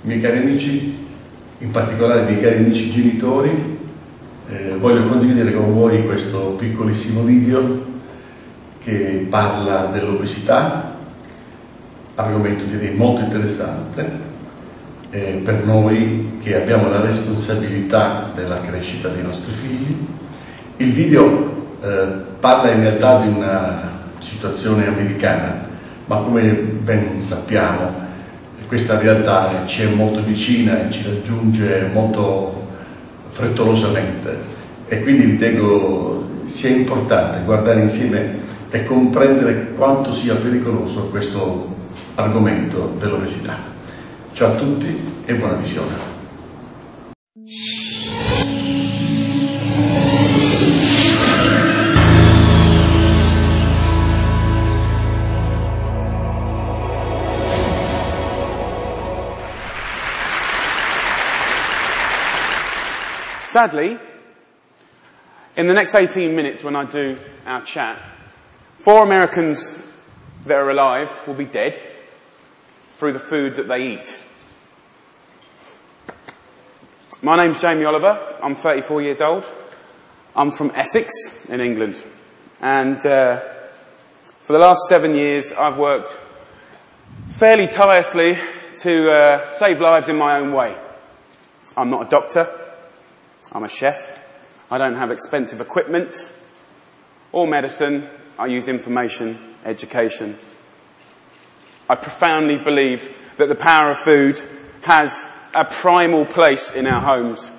miei cari amici, in particolare i miei cari amici genitori, voglio condividere con voi questo piccolissimo video che parla dell'obesità, argomento direi molto interessante per noi che abbiamo la responsabilità della crescita dei nostri figli. Il video parla in realtà di una situazione americana, ma come ben sappiamo questa realtà ci è molto vicina e ci raggiunge molto frettolosamente, e quindi ritengo sia importante guardare insieme e comprendere quanto sia pericoloso questo argomento dell'obesità. Ciao a tutti e buona visione. Sadly, in the next 18 minutes when I do our chat, 4 Americans that are alive will be dead through the food that they eat. My name's Jamie Oliver. I'm 34 years old. I'm from Essex in England. And for the last 7 years I've worked fairly tirelessly to save lives in my own way. I'm not a doctor. I'm a chef. I don't have expensive equipment or medicine. I use information, education. I profoundly believe that the power of food has a primal place in our homes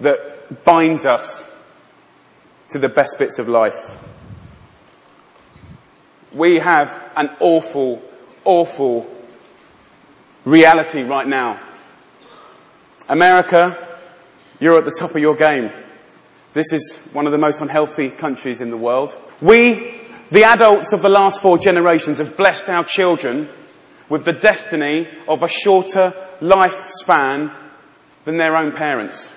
that binds us to the best bits of life. We have an awful, awful reality right now. America, you're at the top of your game. This is one of the most unhealthy countries in the world. We, the adults of the last 4 generations, have blessed our children with the destiny of a shorter lifespan than their own parents.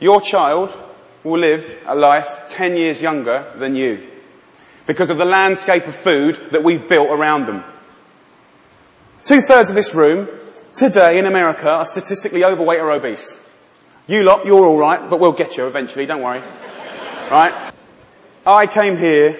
Your child will live a life 10 years younger than you because of the landscape of food that we've built around them. 2/3 of this room today in America are statistically overweight or obese. You lot, you're all right, but we'll get you eventually, don't worry. Right? I came here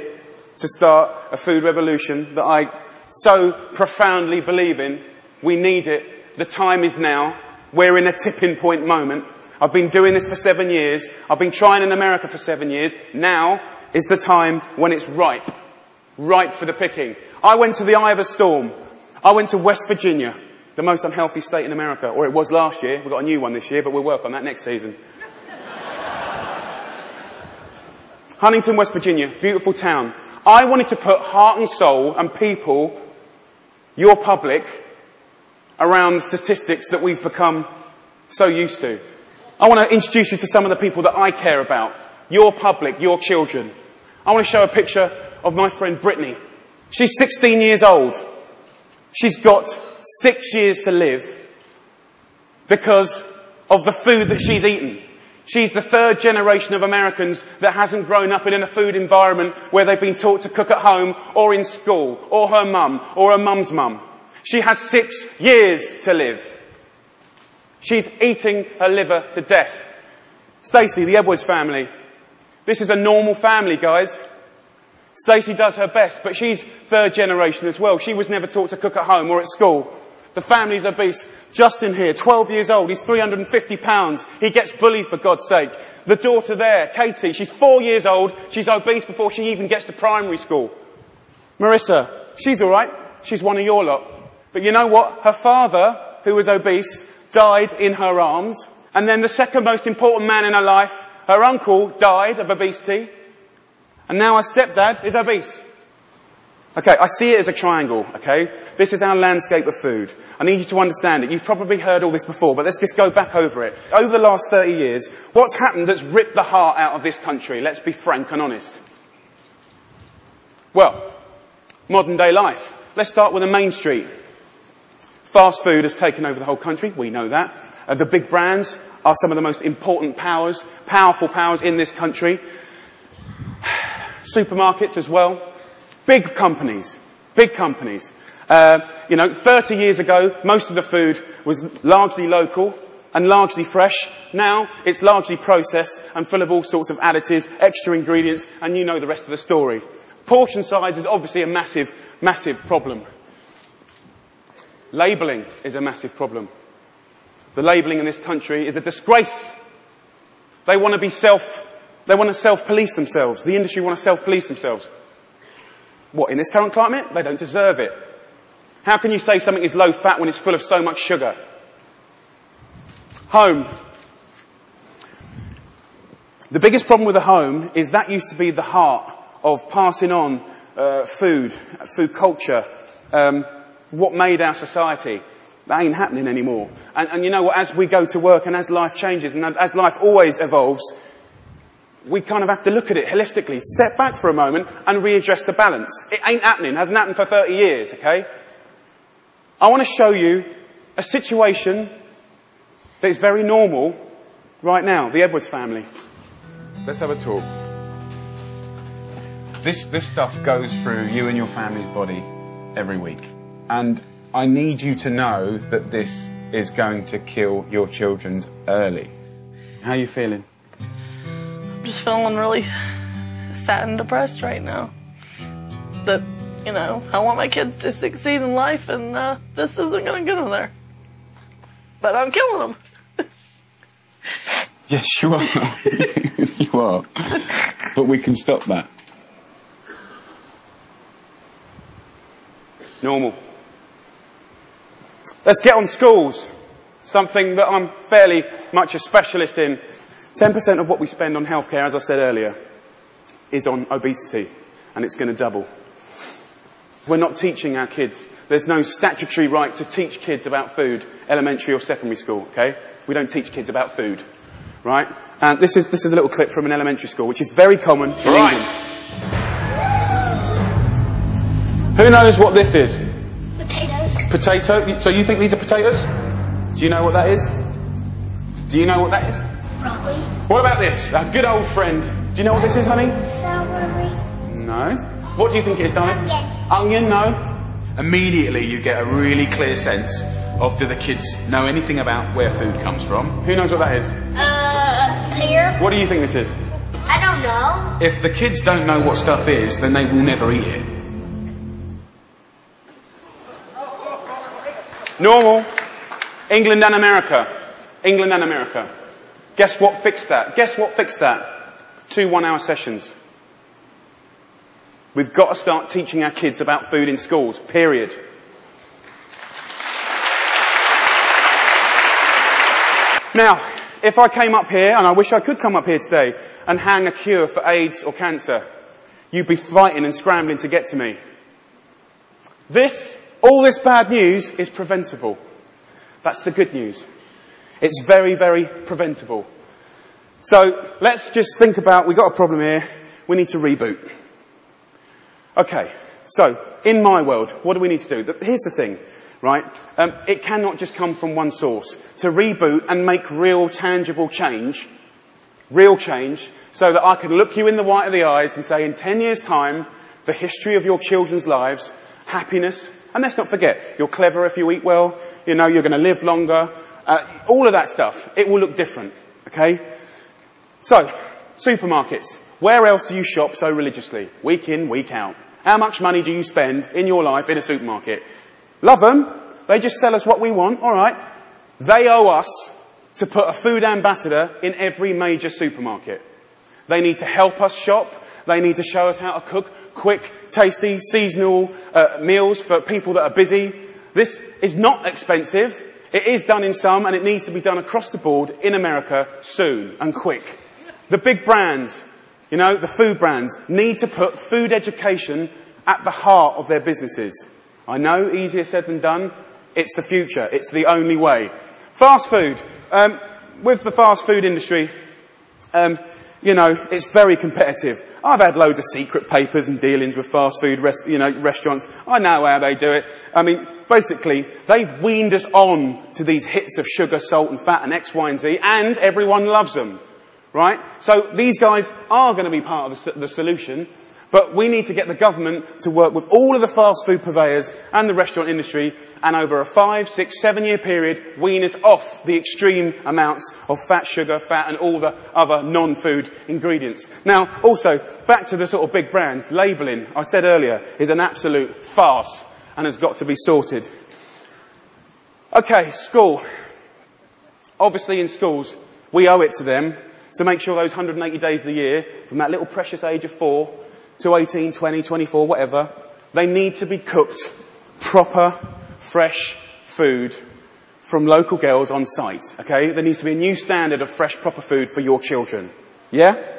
to start a food revolution that I so profoundly believe in. We need it. The time is now. We're in a tipping point moment. I've been doing this for 7 years. I've been trying in America for 7 years. Now is the time when it's ripe. Ripe for the picking. I went to the eye of a storm. I went to West Virginia, the most unhealthy state in America, or it was last year. We've got a new one this year, but we'll work on that next season. Huntington, West Virginia, beautiful town. I wanted to put heart and soul and people, your public, around the statistics that we've become so used to. I want to introduce you to some of the people that I care about. Your public, your children. I want to show a picture of my friend Brittany. She's 16 years old. She's got 6 years to live because of the food that she's eaten. She's the 3rd generation of Americans that hasn't grown up in a food environment where they've been taught to cook at home or in school, or her mum, or her mum's mum. She has 6 years to live. She's eating her liver to death. Stacey, the Edwards family. This is a normal family, guys. Stacey does her best, but she's 3rd generation as well. She was never taught to cook at home or at school. The family's obese. Justin here, 12 years old. He's 350 pounds. He gets bullied, for God's sake. The daughter there, Katie, she's 4 years old. She's obese before she even gets to primary school. Marissa, she's all right. She's one of your lot. But you know what? Her father, who was obese, died in her arms. And then the second most important man in her life, her uncle, died of obesity. And now her stepdad is obese. Okay, I see it as a triangle, okay? This is our landscape of food. I need you to understand it. You've probably heard all this before, but let's just go back over it. Over the last 30 years, what's happened that's ripped the heart out of this country? Let's be frank and honest. Well, modern day life. Let's start with the main street. Fast food has taken over the whole country. We know that. The big brands are some of the most important powers, powerful powers in this country. Supermarkets as well. Big companies Big companies. 30 years ago, most of the food was largely local and largely fresh. Now, it's largely processed and full of all sorts of additives, extra ingredients, and you know the rest of the story. Portion size is obviously a massive, massive problem. Labelling is a massive problem. The labelling in this country is a disgrace. They want to self-police themselves. The industry want to self-police themselves. What, in this current climate? They don't deserve it. How can you say something is low fat when it's full of so much sugar? Home. The biggest problem with the home is that used to be the heart of passing on food culture, what made our society. That ain't happening anymore. And you know what, as we go to work and as life changes and as life always evolves, we kind of have to look at it holistically, step back for a moment and readdress the balance. It ain't happening, hasn't happened for 30 years, okay? I want to show you a situation that is very normal right now, the Edwards family. Let's have a talk. This stuff goes through you and your family's body every week. And I need you to know that this is going to kill your children early. How are you feeling? I'm just feeling really sad and depressed right now. That, I want my kids to succeed in life, and this isn't going to get them there. But I'm killing them. Yes, you are. You are. But we can stop that. Normal. Let's get on schools. Something that I'm fairly much a specialist in. 10% of what we spend on healthcare, as I said earlier, is on obesity, and it's going to double. We're not teaching our kids. There's no statutory right to teach kids about food, elementary or secondary school, okay? We don't teach kids about food, right? And this is a little clip from an elementary school, which is very common in England. Who knows what this is? Potatoes. Potato? So you think these are potatoes? Do you know what that is? Do you know what that is? Broccoli. What about this? Our good old friend. Do you know what this is, honey? Celery. No. What do you think it is, darling? Onion. Onion, no. Immediately you get a really clear sense of, do the kids know anything about where food comes from? Who knows what that is? Pear. What do you think this is? I don't know. If the kids don't know what stuff is, then they will never eat it. Normal. England and America. England and America. Guess what fixed that? Guess what fixed that? 2 one-hour sessions. We've got to start teaching our kids about food in schools, period. Now, if I came up here, and I wish I could come up here today, and hang a cure for AIDS or cancer, you'd be fighting and scrambling to get to me. All this bad news is preventable. That's the good news. It's very, very preventable. So, let's just think about, we've got a problem here, we need to reboot. Okay, so, in my world, what do we need to do? Here's the thing, right? It cannot just come from one source. To reboot and make real, tangible change, so that I can look you in the white of the eyes and say, in 10 years' time, the history of your children's lives, happiness, and let's not forget, you're clever if you eat well, you're going to live longer, all of that stuff, it will look different, okay? So, supermarkets. Where else do you shop so religiously? Week in, week out. How much money do you spend in your life in a supermarket? Love them. They just sell us what we want. All right. They owe us to put a food ambassador in every major supermarket. They need to help us shop. They need to show us how to cook quick, tasty, seasonal meals for people that are busy. This is not expensive. It is done in some, and it needs to be done across the board in America soon and quick. The big brands, the food brands, need to put food education at the heart of their businesses. I know, easier said than done. It's the future. It's the only way. Fast food. With the fast food industry, it's very competitive. I've had loads of secret papers and dealings with fast food restaurants. I know how they do it. I mean, basically, they've weaned us on to these hits of sugar, salt and fat and X, Y and Z, and everyone loves them. Right? So these guys are going to be part of the solution, But we need to get the government to work with all of the fast food purveyors and the restaurant industry, and over a 5, 6, 7 year period, wean us off the extreme amounts of fat, sugar, fat, and all the other non-food ingredients. Now, also, back to the sort of big brands, labelling, I said earlier, is an absolute farce and has got to be sorted. Okay, school. Obviously in schools, we owe it to them to make sure those 180 days of the year, from that little precious age of 4 to 18, 20, 24, whatever, they need to be cooked proper, fresh food from local girls on site, okay? There needs to be a new standard of fresh, proper food for your children. Yeah?